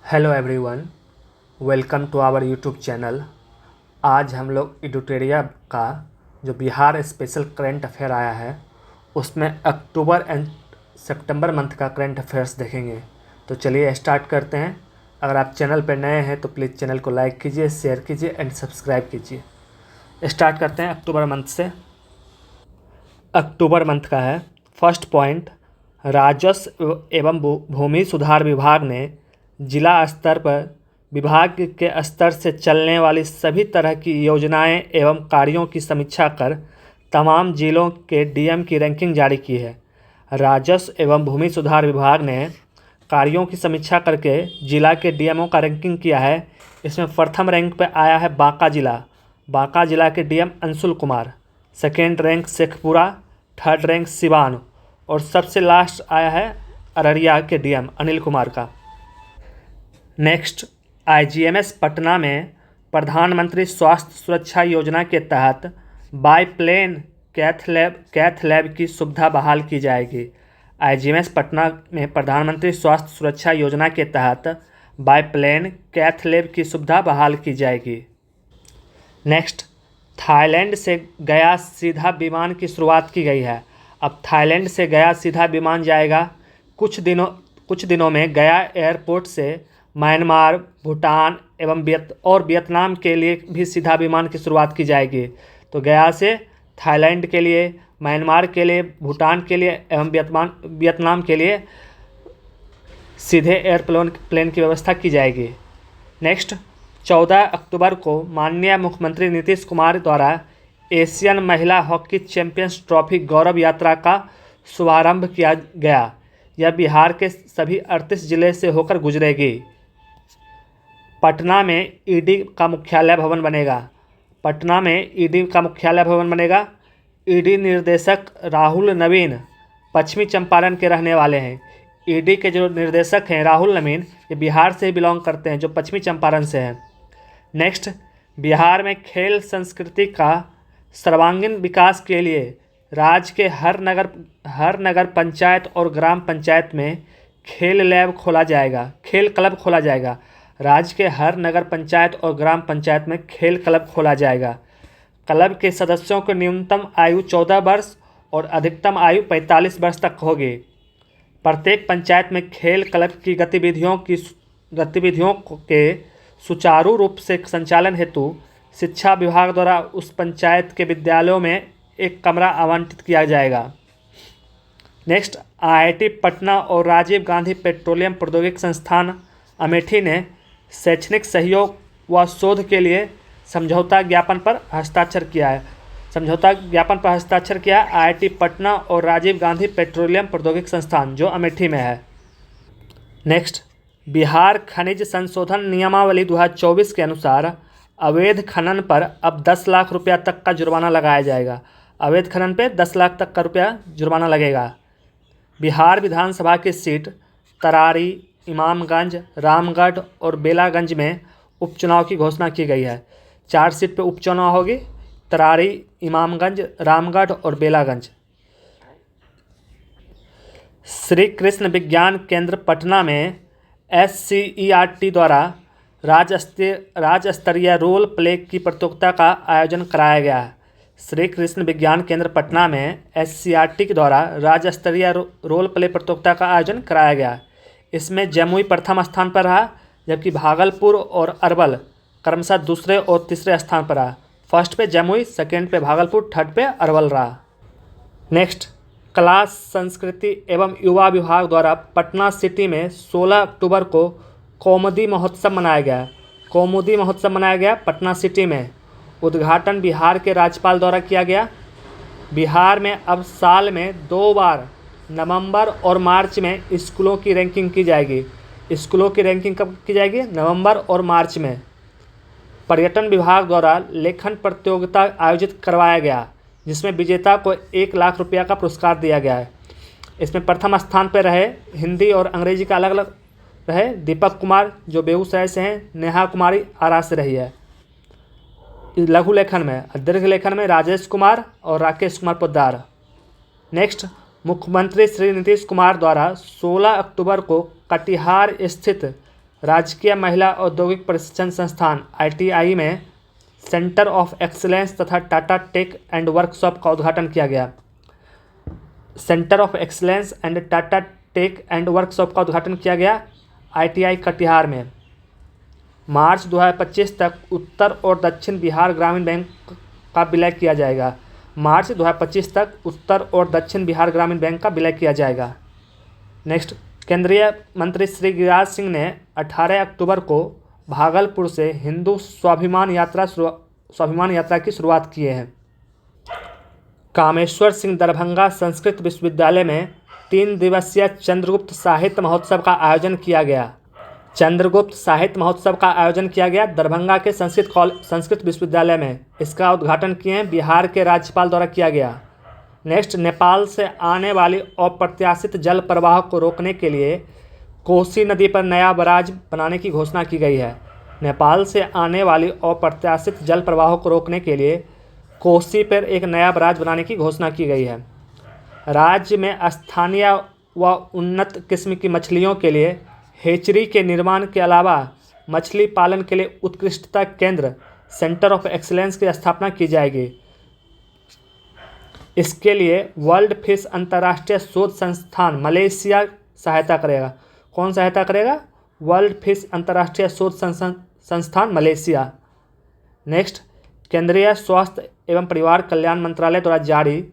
Hello everyone, welcome to our YouTube channel. आज हम लोग एडुटेरिया का जो बिहार स्पेशल करंट अफेयर आया है उसमें अक्टूबर एंड सितंबर मंथ का करंट अफेयर्स देखेंगे। तो चलिए स्टार्ट करते हैं। अगर आप चैनल पर नए हैं तो प्लीज़ चैनल को लाइक कीजिए, शेयर कीजिए एंड सब्सक्राइब कीजिए। स्टार्ट करते हैं अक्टूबर मंथ से। अक्टूबर मंथ का है फर्स्ट पॉइंट, राजस्व एवं भूमि सुधार विभाग ने जिला स्तर पर विभाग के स्तर से चलने वाली सभी तरह की योजनाएं एवं कार्यों की समीक्षा कर तमाम जिलों के डीएम की रैंकिंग जारी की है। राजस्व एवं भूमि सुधार विभाग ने कार्यों की समीक्षा करके जिला के डीएमओ का रैंकिंग किया है। इसमें प्रथम रैंक पर आया है बांका जिला। बांका जिला के DM Anshul Kumar, second rank Sheikhpura, third rank Siwan और सबसे लास्ट आया है अररिया के डीएम अनिल कुमार का। नेक्स्ट, आईजीएमएस पटना में प्रधानमंत्री स्वास्थ्य सुरक्षा योजना के तहत बाईप्लेन कैथ लैब की सुविधा बहाल की जाएगी। आईजीएमएस पटना में प्रधानमंत्री स्वास्थ्य सुरक्षा योजना के तहत बाईप्लेन कैथ लैब की सुविधा बहाल की जाएगी। नेक्स्ट, थाईलैंड से गया सीधा विमान की शुरुआत की गई है। अब थाईलैंड से गया सीधा विमान जाएगा। कुछ दिनों में गया एयरपोर्ट से म्यांमार, भूटान एवं वियतनाम के लिए भी सीधा विमान की शुरुआत की जाएगी। तो गया से थाईलैंड के लिए, म्यांमार के लिए, भूटान के लिए एवं वियतनाम के लिए सीधे एयरप्लेन की व्यवस्था की जाएगी। नेक्स्ट, 14 अक्टूबर को माननीय मुख्यमंत्री नीतीश कुमार द्वारा एशियन महिला हॉकी चैंपियंस ट्रॉफी गौरव यात्रा का शुभारंभ किया गया। यह बिहार के सभी 38 जिले से होकर गुजरेगी। पटना में ईडी का मुख्यालय भवन बनेगा। पटना में ईडी का मुख्यालय भवन बनेगा। ईडी निर्देशक राहुल नवीन पश्चिमी चंपारण के रहने वाले हैं। ईडी के जो निर्देशक हैं राहुल नवीन, ये बिहार से बिलोंग करते हैं, जो पश्चिमी चंपारण से हैं। नेक्स्ट, बिहार में खेल संस्कृति का सर्वांगीण विकास के लिए राज्य के हर नगर पंचायत और ग्राम पंचायत में खेल लैब खोला जाएगा, खेल क्लब खोला जाएगा। राज्य के हर नगर पंचायत और ग्राम पंचायत में खेल क्लब खोला जाएगा। क्लब के सदस्यों की न्यूनतम आयु 14 वर्ष और अधिकतम आयु 45 वर्ष तक होगी। प्रत्येक पंचायत में खेल क्लब की गतिविधियों के सुचारू रूप से संचालन हेतु शिक्षा विभाग द्वारा उस पंचायत के विद्यालयों में एक कमरा आवंटित किया जाएगा। नेक्स्ट, आईआईटी पटना और राजीव गांधी पेट्रोलियम प्रौद्योगिकी संस्थान अमेठी ने शैक्षणिक सहयोग व शोध के लिए समझौता ज्ञापन पर हस्ताक्षर किया है। आईआईटी पटना और राजीव गांधी पेट्रोलियम प्रौद्योगिकी संस्थान जो अमेठी में है। नेक्स्ट, बिहार खनिज संशोधन नियमावली 2024 के अनुसार अवैध खनन पर अब 10 लाख रुपया तक का जुर्माना लगाया जाएगा। अवैध खनन पे 10 लाख तक का रुपया जुर्माना लगेगा। बिहार विधानसभा की सीट तरारी, इमामगंज, रामगढ़ और बेलागंज में उपचुनाव की घोषणा की गई है। 4 सीट पे उपचुनाव होगी, तरारी, इमामगंज, रामगढ़ और बेलागंज। श्री कृष्ण विज्ञान केंद्र पटना में SCERT द्वारा राज्य स्तरीय रोल प्ले की प्रतियोगिता का आयोजन कराया गया है। श्री कृष्ण विज्ञान केंद्र पटना में SCERT के द्वारा राज्य स्तरीय रोल प्ले प्रतियोगिता का आयोजन कराया गया। इसमें जमुई प्रथम स्थान पर रहा, जबकि भागलपुर और अरवल क्रमशः दूसरे और तीसरे स्थान पर रहा। फर्स्ट पे जमुई, सेकेंड पे भागलपुर, थर्ड पे अरवल रहा। नेक्स्ट, कला संस्कृति एवं युवा विभाग द्वारा पटना सिटी में 16 अक्टूबर को कौमुदी महोत्सव मनाया गया। पटना सिटी में उद्घाटन बिहार के राज्यपाल द्वारा किया गया। बिहार में अब साल में 2 बार नवंबर और मार्च में स्कूलों की रैंकिंग की जाएगी। स्कूलों की रैंकिंग कब की जाएगी? नवंबर और मार्च में। पर्यटन विभाग द्वारा लेखन प्रतियोगिता आयोजित करवाया गया, जिसमें विजेता को 1 लाख रुपया का पुरस्कार दिया गया है। इसमें प्रथम स्थान पर रहे, हिंदी और अंग्रेजी का अलग अलग रहे, दीपक कुमार जो बेगूसराय से हैं, नेहा कुमारी आरा से रही है लघु लेखन में। दीर्घ लेखन में राजेश कुमार और राकेश कुमार पोद्दार। नेक्स्ट, मुख्यमंत्री श्री नीतीश कुमार द्वारा 16 अक्टूबर को कटिहार स्थित राजकीय महिला औद्योगिक प्रशिक्षण संस्थान ITI में सेंटर ऑफ एक्सीलेंस तथा टाटा टेक एंड वर्कशॉप का उद्घाटन किया गया। Centre of excellence and Tata tech and workshop का उद्घाटन किया गया ITI कटिहार में। मार्च 2025 तक उत्तर और दक्षिण बिहार ग्रामीण बैंक का विलय किया जाएगा। मार्च 2025 तक उत्तर और दक्षिण बिहार ग्रामीण बैंक का विलय किया जाएगा। नेक्स्ट, केंद्रीय मंत्री श्री गिरिराज सिंह ने 18 अक्टूबर को भागलपुर से हिंदू स्वाभिमान यात्रा की शुरुआत किए हैं। कामेश्वर सिंह दरभंगा संस्कृत विश्वविद्यालय में 3 दिवसीय चंद्रगुप्त साहित्य महोत्सव का आयोजन किया गया। चंद्रगुप्त साहित्य महोत्सव का आयोजन किया गया दरभंगा के संस्कृत विश्वविद्यालय में। इसका उद्घाटन किए हैं बिहार के राज्यपाल द्वारा किया गया। नेक्स्ट, नेपाल से आने वाली अप्रत्याशित जल प्रवाह को रोकने के लिए कोसी नदी पर नया बराज बनाने की घोषणा की गई है। नेपाल से आने वाली अप्रत्याशित जल प्रवाह को रोकने के लिए कोसी पर एक नया बराज बनाने की घोषणा की गई है। राज्य में स्थानीय व उन्नत किस्म की मछलियों के लिए हेचरी के निर्माण के अलावा मछली पालन के लिए उत्कृष्टता केंद्र सेंटर ऑफ एक्सीलेंस की स्थापना की जाएगी। इसके लिए वर्ल्ड फिश अंतर्राष्ट्रीय शोध संस्थान मलेशिया सहायता करेगा। कौन सहायता करेगा? वर्ल्ड फिश अंतर्राष्ट्रीय शोध संस्थान मलेशिया। नेक्स्ट, केंद्रीय स्वास्थ्य एवं परिवार कल्याण मंत्रालय द्वारा जारी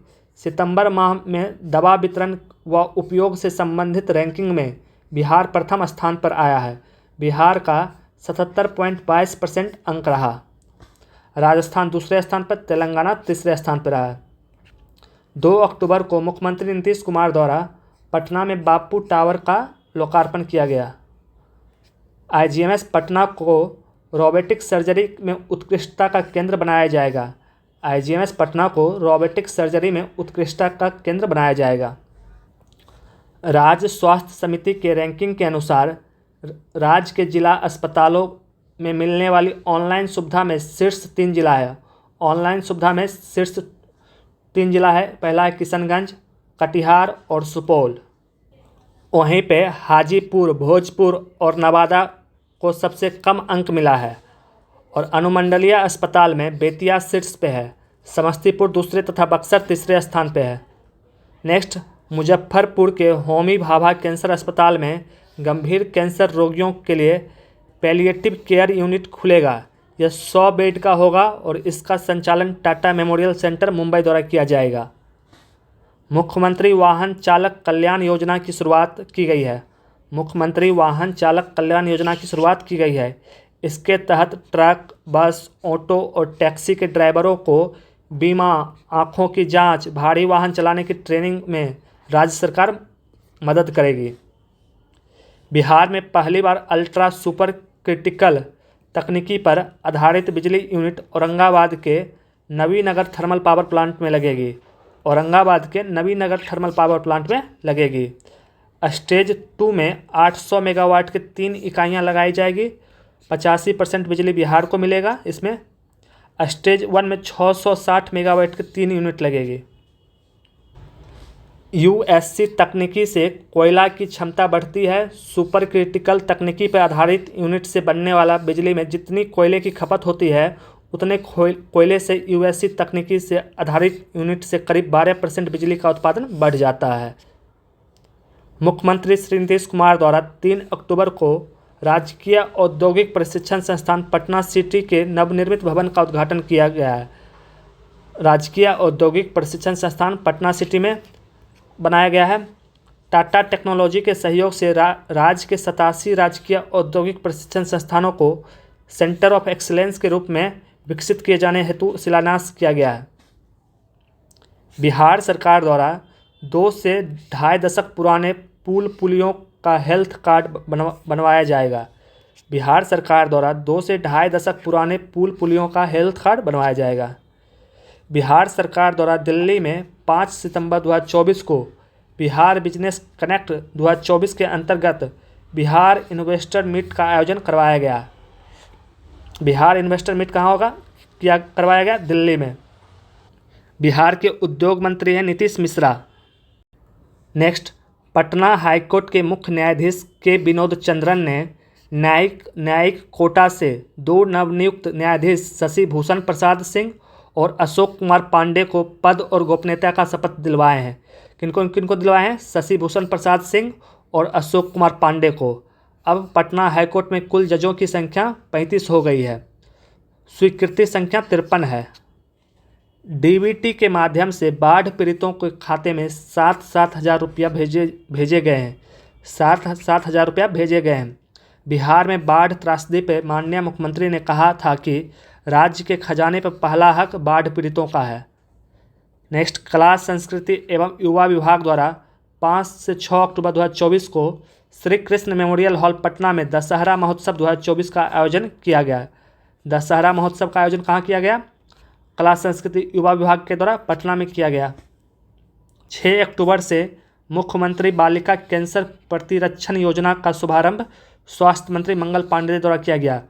सितंबर माह में दवा वितरण व उपयोग से संबंधित रैंकिंग में बिहार प्रथम स्थान पर आया है। बिहार का 77.22% अंक रहा। राजस्थान दूसरे स्थान पर, तेलंगाना तीसरे स्थान पर आया। 2 अक्टूबर को मुख्यमंत्री नीतीश कुमार द्वारा पटना में बापू टावर का लोकार्पण किया गया। IGMS पटना को रोबोटिक सर्जरी में उत्कृष्टता का केंद्र बनाया जाएगा। IGMS पटना को रोबोटिक सर्जरी में उत्कृष्टता का केंद्र बनाया जाएगा। राज्य स्वास्थ्य समिति के रैंकिंग के अनुसार राज्य के जिला अस्पतालों में मिलने वाली ऑनलाइन सुविधा में शीर्ष 3 जिला है। ऑनलाइन सुविधा में शीर्ष 3 जिला है। पहला है किशनगंज, कटिहार और सुपौल। वहीं पे हाजीपुर, भोजपुर और नवादा को सबसे कम अंक मिला है। और अनुमंडलीय अस्पताल में बेतिया शीर्ष पे है, समस्तीपुर दूसरे तथा बक्सर तीसरे स्थान पे है। नेक्स्ट, मुजफ्फरपुर के होमी भाभा कैंसर अस्पताल में गंभीर कैंसर रोगियों के लिए पैलिएटिव केयर यूनिट खुलेगा। यह 100 बेड का होगा और इसका संचालन टाटा मेमोरियल सेंटर मुंबई द्वारा किया जाएगा। मुख्यमंत्री वाहन चालक कल्याण योजना की शुरुआत की गई है। मुख्यमंत्री वाहन चालक कल्याण योजना की शुरुआत की गई है। इसके तहत ट्रक, बस, ऑटो और टैक्सी के ड्राइवरों को बीमा, आँखों की जांच, भारी वाहन चलाने की ट्रेनिंग में राज्य सरकार मदद करेगी। बिहार में पहली बार अल्ट्रा सुपर क्रिटिकल तकनीकी पर आधारित बिजली यूनिट औरंगाबाद के नवीनगर थर्मल पावर प्लांट में लगेगी। औरंगाबाद के नवीनगर थर्मल पावर प्लांट में लगेगी। स्टेज 2 में 800 मेगावाट के 3 इकाइयाँ लगाई जाएगी। 85% बिजली बिहार को मिलेगा इसमें। स्टेज 1 में 660 मेगावाट के 3 यूनिट लगेगी। USC तकनीकी से कोयला की क्षमता बढ़ती है। सुपर क्रिटिकल तकनीकी पर आधारित यूनिट से बनने वाला बिजली में जितनी कोयले की खपत होती है उतने कोयले से USC तकनीकी से आधारित यूनिट से करीब 12% बिजली का उत्पादन बढ़ जाता है। मुख्यमंत्री श्री नीतीश कुमार द्वारा 3 अक्टूबर को राजकीय औद्योगिक प्रशिक्षण संस्थान पटना सिटी के नवनिर्मित भवन का उद्घाटन किया गया है। राजकीय औद्योगिक प्रशिक्षण संस्थान पटना सिटी में बनाया गया है। टाटा टेक्नोलॉजी के सहयोग से राज्य के 87 राजकीय औद्योगिक प्रशिक्षण संस्थानों को सेंटर ऑफ एक्सीलेंस के रूप में विकसित किए जाने हेतु शिलान्यास किया गया है। बिहार सरकार द्वारा 2 से ढाई दशक पुराने पुल पुलियों का हेल्थ कार्ड बनवाया जाएगा। बिहार सरकार द्वारा 2 से ढाई दशक पुराने पुल पुलियों का हेल्थ कार्ड बनवाया जाएगा। बिहार सरकार द्वारा दिल्ली में 5 सितंबर 2024 को बिहार बिजनेस कनेक्ट 2024 के अंतर्गत बिहार इन्वेस्टर मीट का आयोजन करवाया गया। बिहार इन्वेस्टर मीट कहाँ होगा? करवाया गया दिल्ली में। बिहार के उद्योग मंत्री हैं नीतीश मिश्रा। नेक्स्ट, पटना हाईकोर्ट के मुख्य न्यायाधीश के विनोद चंद्रन ने न्यायिक कोटा से 2 नवनियुक्त न्यायाधीश शशि भूषण प्रसाद सिंह और अशोक कुमार पांडे को पद और गोपनीयता का शपथ दिलवाए हैं। किनको दिलवाए हैं? शशि भूषण प्रसाद सिंह और अशोक कुमार पांडे को। अब पटना हाईकोर्ट में कुल जजों की संख्या 35 हो गई है। स्वीकृति संख्या 53 है। डीबीटी के माध्यम से बाढ़ पीड़ितों के खाते में 7-7 हज़ार रुपया भेजे गए हैं। 7 हज़ार रुपया भेजे गए हैं। बिहार में बाढ़ त्रासदी पर माननीय मुख्यमंत्री ने कहा था कि राज्य के खजाने पर पहला हक बाढ़ पीड़ितों का है। नेक्स्ट, कला संस्कृति एवं युवा विभाग द्वारा 5 से 6 अक्टूबर 2024 को श्री कृष्ण मेमोरियल हॉल पटना में दशहरा महोत्सव 2024 का आयोजन किया गया। दशहरा महोत्सव का आयोजन कहाँ किया गया? कला संस्कृति युवा विभाग के द्वारा पटना में किया गया। 6 अक्टूबर से मुख्यमंत्री बालिका कैंसर प्रतिरक्षण योजना का शुभारंभ स्वास्थ्य मंत्री मंगल पांडे द्वारा किया गया।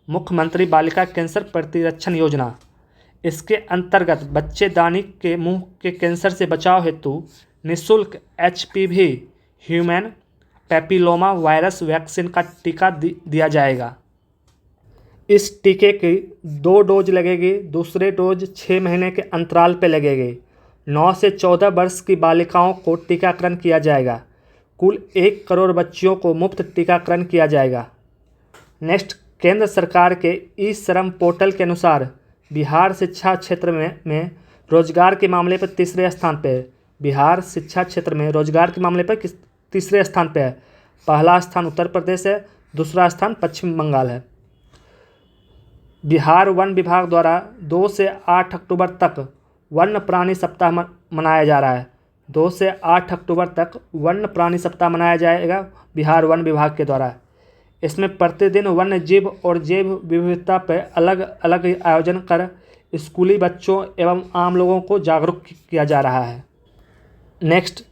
मुख्यमंत्री बालिका कैंसर प्रतिरक्षण योजना, इसके अंतर्गत बच्चेदानी के मुंह के कैंसर से बचाव हेतु निःशुल्क HPV human papilloma virus vaccine का टीका दिया जाएगा। इस टीके की 2 डोज लगेगी। दूसरे डोज 6 महीने के अंतराल पर लगेगी। 9 से 14 वर्ष की बालिकाओं को टीकाकरण किया जाएगा। कुल 1 करोड़ बच्चियों को मुफ्त टीकाकरण किया जाएगा। नेक्स्ट, केंद्र सरकार के ई-श्रम पोर्टल के अनुसार बिहार शिक्षा क्षेत्र में रोजगार के मामले पर तीसरे स्थान पे है। बिहार शिक्षा क्षेत्र में रोजगार के मामले पर तीसरे स्थान पे है। पहला स्थान उत्तर प्रदेश है, दूसरा स्थान पश्चिम बंगाल है। बिहार वन विभाग द्वारा 2 से 8 अक्टूबर तक वन्य प्राणी सप्ताह मनाया जा रहा है। 2 से 8 अक्टूबर तक वन्य प्राणी सप्ताह मनाया जाएगा बिहार वन विभाग के द्वारा। इसमें प्रतिदिन वन्य जीव और जैव विविधता पर अलग अलग आयोजन कर स्कूली बच्चों एवं आम लोगों को जागरूक किया जा रहा है। नेक्स्ट,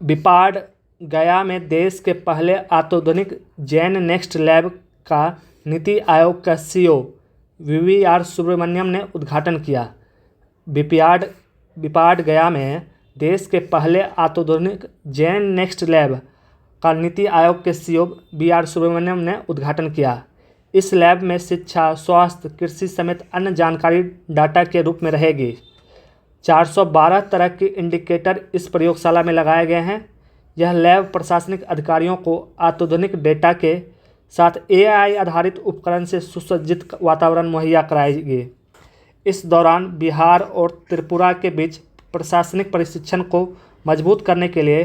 बिपाड गया में देश के पहले अत्याधुनिक जैन नेक्स्ट लैब का नीति आयोग का CEO VVR सुब्रमण्यम ने उद्घाटन किया। बिपाड गया में देश के पहले अत्याधुनिक जैन नेक्स्ट लैब का नीति आयोग के CEO VR सुब्रमण्यम ने उद्घाटन किया। इस लैब में शिक्षा, स्वास्थ्य, कृषि समेत अन्य जानकारी डाटा के रूप में रहेगी। 412 तरह के इंडिकेटर इस प्रयोगशाला में लगाए गए हैं। यह लैब प्रशासनिक अधिकारियों को अत्याधुनिक डेटा के साथ AI आधारित उपकरण से सुसज्जित वातावरण मुहैया कराएगी। इस दौरान बिहार और त्रिपुरा के बीच प्रशासनिक प्रशिक्षण को मजबूत करने के लिए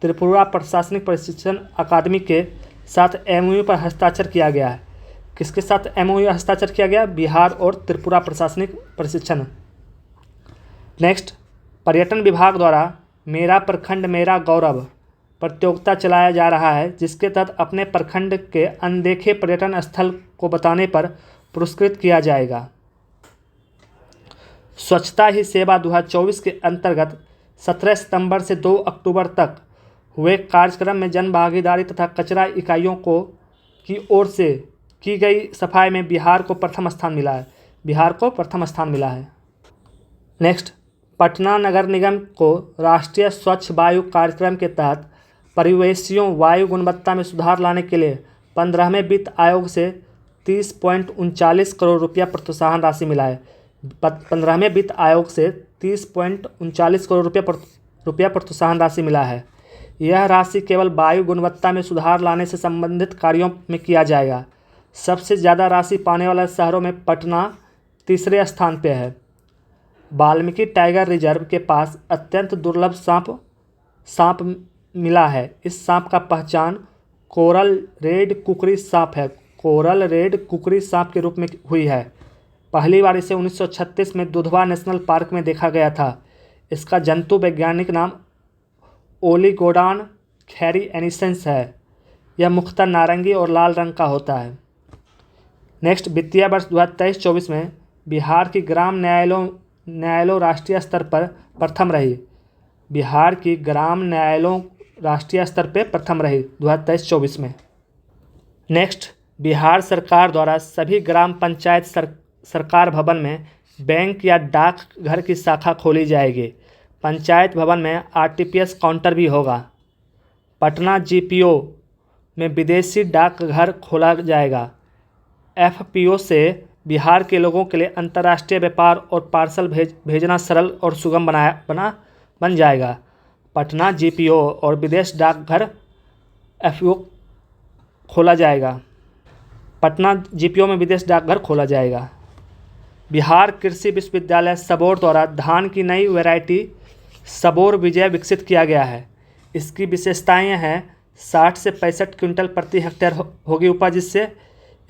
त्रिपुरा प्रशासनिक प्रशिक्षण अकादमी के साथ MOU पर हस्ताक्षर किया गया है। किसके साथ MOU हस्ताक्षर किया गया? बिहार और त्रिपुरा प्रशासनिक प्रशिक्षण। नेक्स्ट, पर्यटन विभाग द्वारा मेरा प्रखंड मेरा गौरव प्रतियोगिता चलाया जा रहा है, जिसके तहत अपने प्रखंड के अनदेखे पर्यटन स्थल को बताने पर पुरस्कृत किया जाएगा। स्वच्छता ही सेवा 2024 के अंतर्गत 17 सितंबर से 2 अक्टूबर तक हुए कार्यक्रम में जन भागीदारी तथा कचरा इकाइयों की ओर से की गई सफाई में बिहार को प्रथम स्थान मिला है। नेक्स्ट, पटना नगर निगम को राष्ट्रीय स्वच्छ वायु कार्यक्रम के तहत परिवेशियों वायु गुणवत्ता में सुधार लाने के लिए 15वें वित्त आयोग से 30.39 करोड़ रुपया प्रोत्साहन राशि मिला है। 15वें वित्त आयोग से 30.39 करोड़ रुपया प्रोत्साहन राशि मिला है। यह राशि केवल वायु गुणवत्ता में सुधार लाने से संबंधित कार्यों में किया जाएगा। सबसे ज़्यादा राशि पाने वाले शहरों में पटना तीसरे स्थान पर है। वाल्मीकि टाइगर रिजर्व के पास अत्यंत दुर्लभ सांप मिला है। इस सांप का पहचान कोरल रेड कुकरी सांप है। कोरल रेड कुकरी सांप के रूप में हुई है। पहली बार इसे 1936 में दुधवा नेशनल पार्क में देखा गया था। इसका जंतु वैज्ञानिक नाम ओलिगोडान कैरिएनिसेंस है। यह मुख्यतः नारंगी और लाल रंग का होता है। नेक्स्ट, वित्तीय वर्ष 2023-24 में बिहार की ग्राम न्यायालयों राष्ट्रीय स्तर पर प्रथम रही। बिहार की ग्राम न्यायालयों राष्ट्रीय स्तर पर प्रथम रही 2023-24 में। नेक्स्ट, बिहार सरकार द्वारा सभी ग्राम पंचायत सरकार भवन में बैंक या डाक घर की शाखा खोली जाएगी। पंचायत भवन में RTPS काउंटर भी होगा। पटना GPO में विदेशी डाकघर खोला जाएगा। एफपीओ से बिहार के लोगों के लिए अंतर्राष्ट्रीय व्यापार और पार्सल भेजना सरल और सुगम बन जाएगा। पटना जीपीओ और विदेश डाकघर एफपीओ खोला जाएगा। पटना जीपीओ में विदेश डाकघर खोला जाएगा। बिहार कृषि विश्वविद्यालय सबौर द्वारा धान की नई वैरायटी सबौर विजय विकसित किया गया है। इसकी विशेषताएं हैं 60 से 65 क्विंटल प्रति हेक्टेयर होगी उपज, जिससे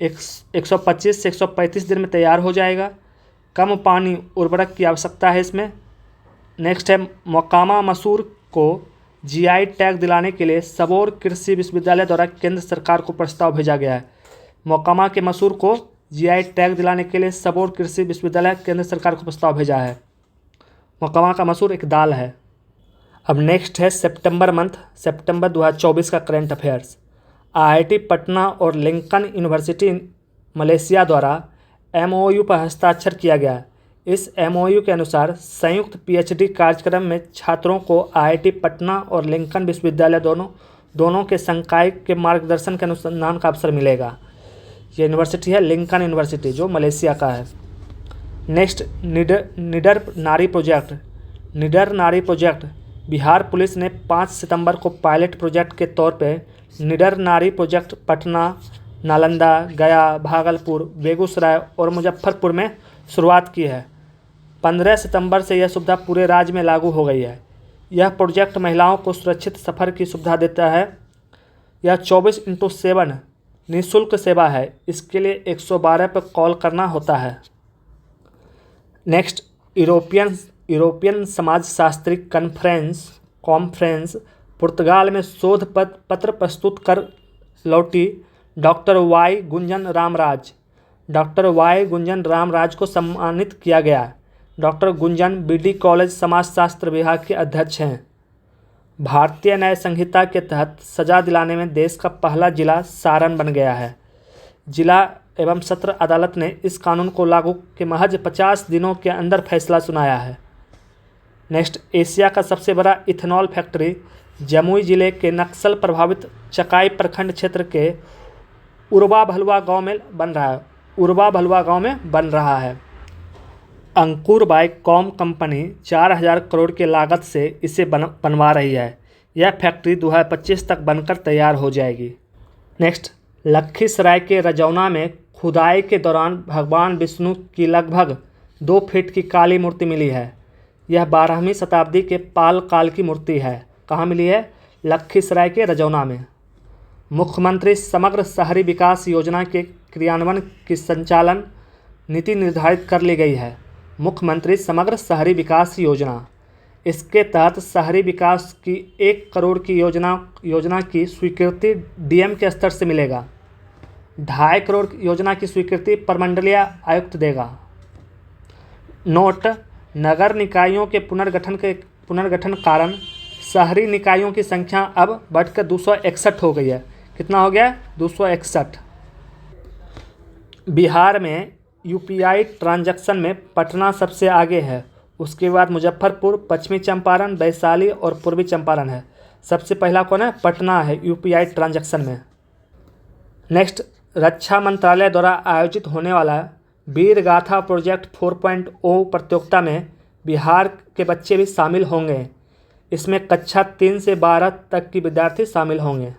125 से 135 दिन में तैयार हो जाएगा। कम पानी उर्वरक की आवश्यकता है इसमें। नेक्स्ट है मोकामा मसूर को जीआई टैग दिलाने के लिए सबौर कृषि विश्वविद्यालय द्वारा केंद्र सरकार को प्रस्ताव भेजा गया है। मोकामा के मसूर को जीआई टैग दिलाने के लिए सबौर कृषि विश्वविद्यालय केंद्र सरकार को प्रस्ताव भेजा है। मोकामा का मसूर एक दाल है। अब नेक्स्ट है सितंबर 2024 का करंट अफेयर्स। आईआईटी पटना और लिंकन यूनिवर्सिटी मलेशिया द्वारा एमओयू पर हस्ताक्षर किया गया। इस एमओयू के अनुसार संयुक्त पीएचडी कार्यक्रम में छात्रों को आईआईटी पटना और लिंकन विश्वविद्यालय दोनों के संकाय के मार्गदर्शन के अनुसंधान का अवसर मिलेगा। ये यूनिवर्सिटी है लिंकन यूनिवर्सिटी, जो मलेशिया का है। नेक्स्ट निडर नारी प्रोजेक्ट बिहार पुलिस ने 5 सितंबर को पायलट प्रोजेक्ट के तौर पे निडर नारी प्रोजेक्ट पटना, नालंदा, गया, भागलपुर, बेगूसराय और मुजफ्फरपुर में शुरुआत की है। 15 सितंबर से यह सुविधा पूरे राज्य में लागू हो गई है। यह प्रोजेक्ट महिलाओं को सुरक्षित सफ़र की सुविधा देता है। यह 24/7 निःशुल्क सेवा है। इसके लिए 112 पर कॉल करना होता है। नेक्स्ट यूरोपियन समाजशास्त्री कॉन्फ्रेंस पुर्तगाल में शोध पत्र प्रस्तुत कर लौटी डॉक्टर वाई गुंजन रामराज को सम्मानित किया गया। डॉक्टर गुंजन बीडी कॉलेज समाजशास्त्र विभाग के अध्यक्ष हैं। भारतीय न्याय संहिता के तहत सजा दिलाने में देश का पहला जिला सारण बन गया है। जिला एवं सत्र अदालत ने इस कानून को लागू के महज 50 दिनों के अंदर फैसला सुनाया है। नेक्स्ट, एशिया का सबसे बड़ा इथेनॉल फैक्ट्री जमुई जिले के नक्सल प्रभावित चकाई प्रखंड क्षेत्र के उरवा भलुआ गांव में बन रहा है। अंकुर बायोकॉम कंपनी 4000 करोड़ की लागत से इसे बनवा रही है। यह फैक्ट्री 2025 तक बनकर तैयार हो जाएगी। नेक्स्ट, लखीसराय के रजौना में खुदाई के दौरान भगवान विष्णु की लगभग 2 फीट की काली मूर्ति मिली है। यह 12वीं शताब्दी के पाल काल की मूर्ति है। कहाँ मिली है? लखीसराय के रजौना में। मुख्यमंत्री समग्र शहरी विकास योजना के क्रियान्वयन की संचालन नीति निर्धारित कर ली गई है। मुख्यमंत्री समग्र शहरी विकास योजना, इसके तहत शहरी विकास की 1 करोड़ की योजना की स्वीकृति डीएम के स्तर से मिलेगा। 2.5 करोड़ योजना की स्वीकृति प्रमंडलीय आयुक्त देगा। नोट, नगर निकायों के पुनर्गठन कारण शहरी निकायों की संख्या अब बढ़कर 261 हो गई है। कितना हो गया? 261। बिहार में यूपीआई ट्रांजैक्शन में पटना सबसे आगे है। उसके बाद मुजफ्फरपुर, पश्चिमी चंपारण, वैशाली और पूर्वी चंपारण है। सबसे पहला कौन है? पटना है यूपीआई ट्रांजैक्शन में। नेक्स्ट, रक्षा मंत्रालय द्वारा आयोजित होने वाला वीर गाथा प्रोजेक्ट 4.0 प्रतियोगिता में बिहार के बच्चे भी शामिल होंगे। इसमें कक्षा 3 से 12 तक की विद्यार्थी शामिल होंगे।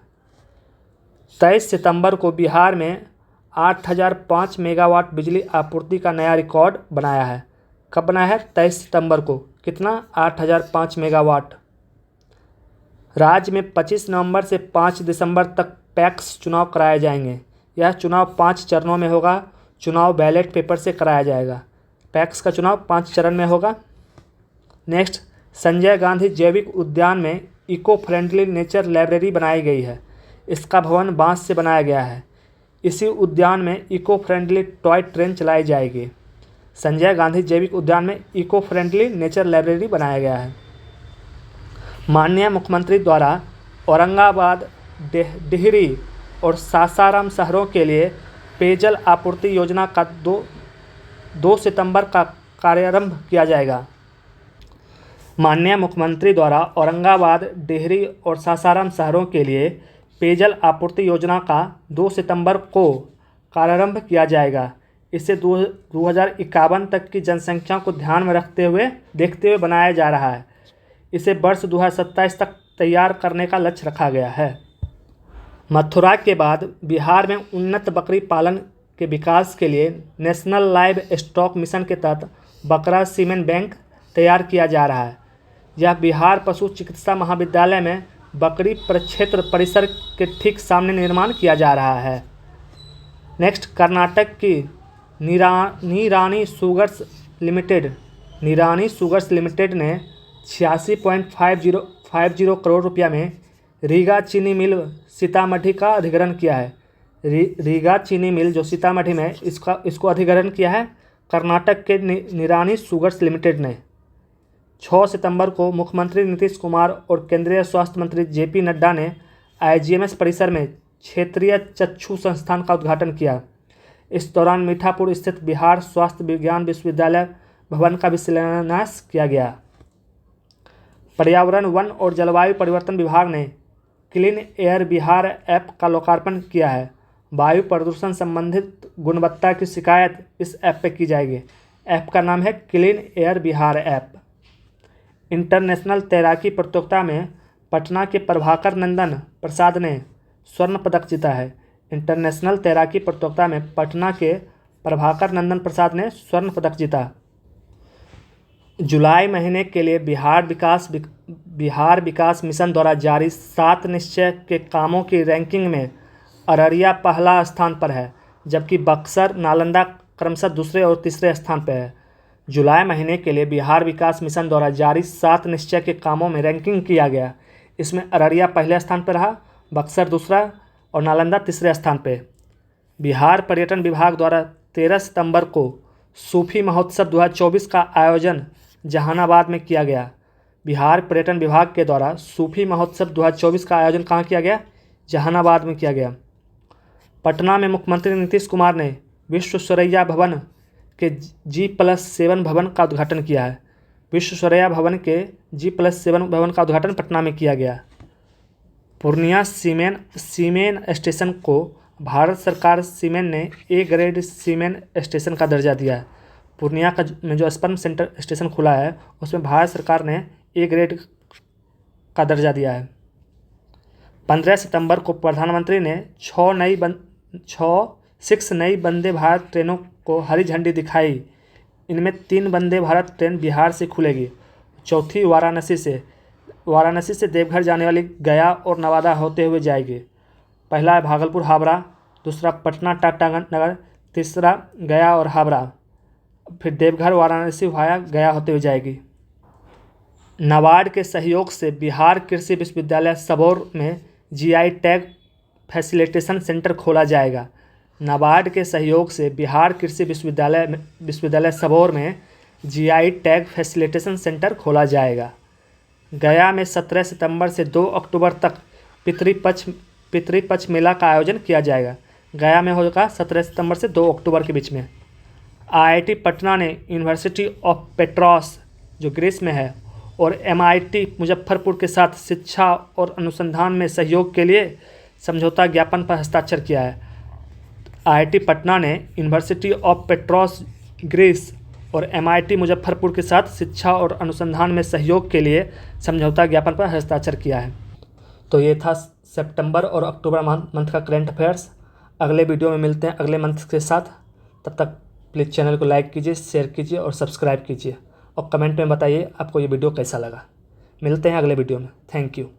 23 सितंबर को बिहार में 8005 मेगावाट बिजली आपूर्ति का नया रिकॉर्ड बनाया है। कब बनाया है? 23 सितंबर को। कितना? 8005 मेगावाट। राज्य में 25 नवंबर से 5 दिसंबर तक पैक्स चुनाव कराए जाएंगे। यह चुनाव 5 चरणों में होगा। चुनाव बैलेट पेपर से कराया जाएगा। पैक्स का चुनाव 5 चरण में होगा। नेक्स्ट, संजय गांधी जैविक उद्यान में इको फ्रेंडली नेचर लाइब्रेरी बनाई गई है। इसका भवन बांस से बनाया गया है। इसी उद्यान में इको फ्रेंडली टॉय ट्रेन चलाई जाएगी। संजय गांधी जैविक उद्यान में इको फ्रेंडली नेचर लाइब्रेरी बनाया गया है। माननीय मुख्यमंत्री द्वारा औरंगाबाद, डिहरी और सासाराम शहरों के लिए पेयजल आपूर्ति योजना का 2 सितंबर का कार्यारंभ किया जाएगा। माननीय मुख्यमंत्री द्वारा औरंगाबाद, डिहरी और सासाराम शहरों के लिए पेयजल आपूर्ति योजना का 2 सितंबर को कार्यारंभ किया जाएगा। इसे 2051 तक की जनसंख्या को ध्यान में देखते हुए बनाया जा रहा है। इसे वर्ष 2027 तक तैयार करने का लक्ष्य रखा गया है। मथुरा के बाद बिहार में उन्नत बकरी पालन के विकास के लिए नेशनल लाइव स्टॉक मिशन के तहत बकरा सीमेन बैंक तैयार किया जा रहा है। यह बिहार पशु चिकित्सा महाविद्यालय में बकरी प्रक्षेत्र परिसर के ठीक सामने निर्माण किया जा रहा है। नेक्स्ट, कर्नाटक की निरानी शुगर्स लिमिटेड ने 86.50 करोड़ रुपया में रीगा चीनी मिल सीतामढ़ी का अधिग्रहण किया है। रीगा चीनी मिल जो सीतामढ़ी में इसको अधिग्रहण किया है कर्नाटक के निरानी शुगर्स लिमिटेड ने। 6 सितंबर को मुख्यमंत्री नीतीश कुमार और केंद्रीय स्वास्थ्य मंत्री जेपी नड्डा ने IGMS परिसर में क्षेत्रीय चक्षु संस्थान का उद्घाटन किया। इस दौरान मीठापुर स्थित बिहार स्वास्थ्य विज्ञान विश्वविद्यालय भवन का भी शिलान्यास किया गया। पर्यावरण, वन और जलवायु परिवर्तन विभाग ने क्लीन एयर बिहार ऐप का लोकार्पण किया है। वायु प्रदूषण संबंधित गुणवत्ता की शिकायत इस ऐप पे की जाएगी। ऐप का नाम है clean air Bihar app. International तैराकी प्रतियोगिता में पटना के प्रभाकर नंदन प्रसाद ने स्वर्ण पदक जीता है। इंटरनेशनल तैराकी प्रतियोगिता में पटना के प्रभाकर नंदन प्रसाद ने स्वर्ण पदक जीता। जुलाई महीने के लिए बिहार विकास मिशन द्वारा जारी 7 निश्चय के कामों की रैंकिंग में अररिया पहला स्थान पर है, जबकि बक्सर, नालंदा क्रमशः दूसरे और तीसरे स्थान पर है। जुलाई महीने के लिए बिहार विकास मिशन द्वारा जारी 7 निश्चय के कामों में रैंकिंग किया गया। इसमें अररिया पहले स्थान पर रहा, बक्सर दूसरा और नालंदा तीसरे स्थान पर। बिहार पर्यटन विभाग द्वारा 13 सितंबर को सूफी महोत्सव 2024 का आयोजन जहानाबाद में किया गया। बिहार पर्यटन विभाग के द्वारा सूफी महोत्सव 2024 का आयोजन कहाँ किया गया? जहानाबाद में किया गया। पटना में मुख्यमंत्री नीतीश कुमार ने विश्वेश्वरैया भवन के G+7 भवन का उद्घाटन किया है। विश्वेश्वरैया भवन के G+7 भवन का उद्घाटन पटना में किया गया। पूर्णिया सीमेन स्टेशन को भारत सरकार सीमेन ने A ग्रेड सीमेन स्टेशन का दर्जा दिया है। पूर्णिया में जो स्पर्म सेंटर स्टेशन खुला है उसमें भारत सरकार ने A ग्रेड का दर्जा दिया है। 15 सितंबर को प्रधानमंत्री ने 6 नई वंदे भारत ट्रेनों को हरी झंडी दिखाई। इनमें 3 वंदे भारत ट्रेन बिहार से खुलेगी, चौथी वाराणसी से देवघर जाने वाली गया और नवादा होते हुए जाएगी। पहला है भागलपुर हावड़ा, दूसरा पटना टाटानगर, तीसरा गया और हावड़ा, फिर देवघर वाराणसी वाया गया होते हुए जाएगी। नाबार्ड के सहयोग से बिहार कृषि विश्वविद्यालय सबौर में GI टैग फैसिलिटेशन सेंटर खोला जाएगा। नाबार्ड के सहयोग से बिहार कृषि विश्वविद्यालय सबौर में GI टैग फैसिलिटेशन सेंटर खोला जाएगा। गया में 17 सितंबर से 2 अक्टूबर तक पितृपक्ष मेला का आयोजन किया जाएगा। गया में होगा 17 सितंबर से 2 अक्टूबर के बीच में। IIT पटना ने यूनिवर्सिटी ऑफ पेट्रोस जो ग्रीस में है और MIT मुजफ्फरपुर के साथ शिक्षा और अनुसंधान में सहयोग के लिए समझौता ज्ञापन पर हस्ताक्षर किया है। IIT पटना ने यूनिवर्सिटी ऑफ पेट्रोस ग्रीस और MIT मुजफ्फरपुर के साथ शिक्षा और अनुसंधान में सहयोग के लिए समझौता ज्ञापन पर हस्ताक्षर किया है। तो ये था सितंबर और अक्टूबर मंथ का करंट अफेयर्स। अगले वीडियो में मिलते हैं अगले मंथ के साथ। तब तक प्लीज़ चैनल को लाइक कीजिए, शेयर कीजिए और सब्सक्राइब कीजिए और कमेंट में बताइए आपको ये वीडियो कैसा लगा। मिलते हैं अगले वीडियो में। Thank you.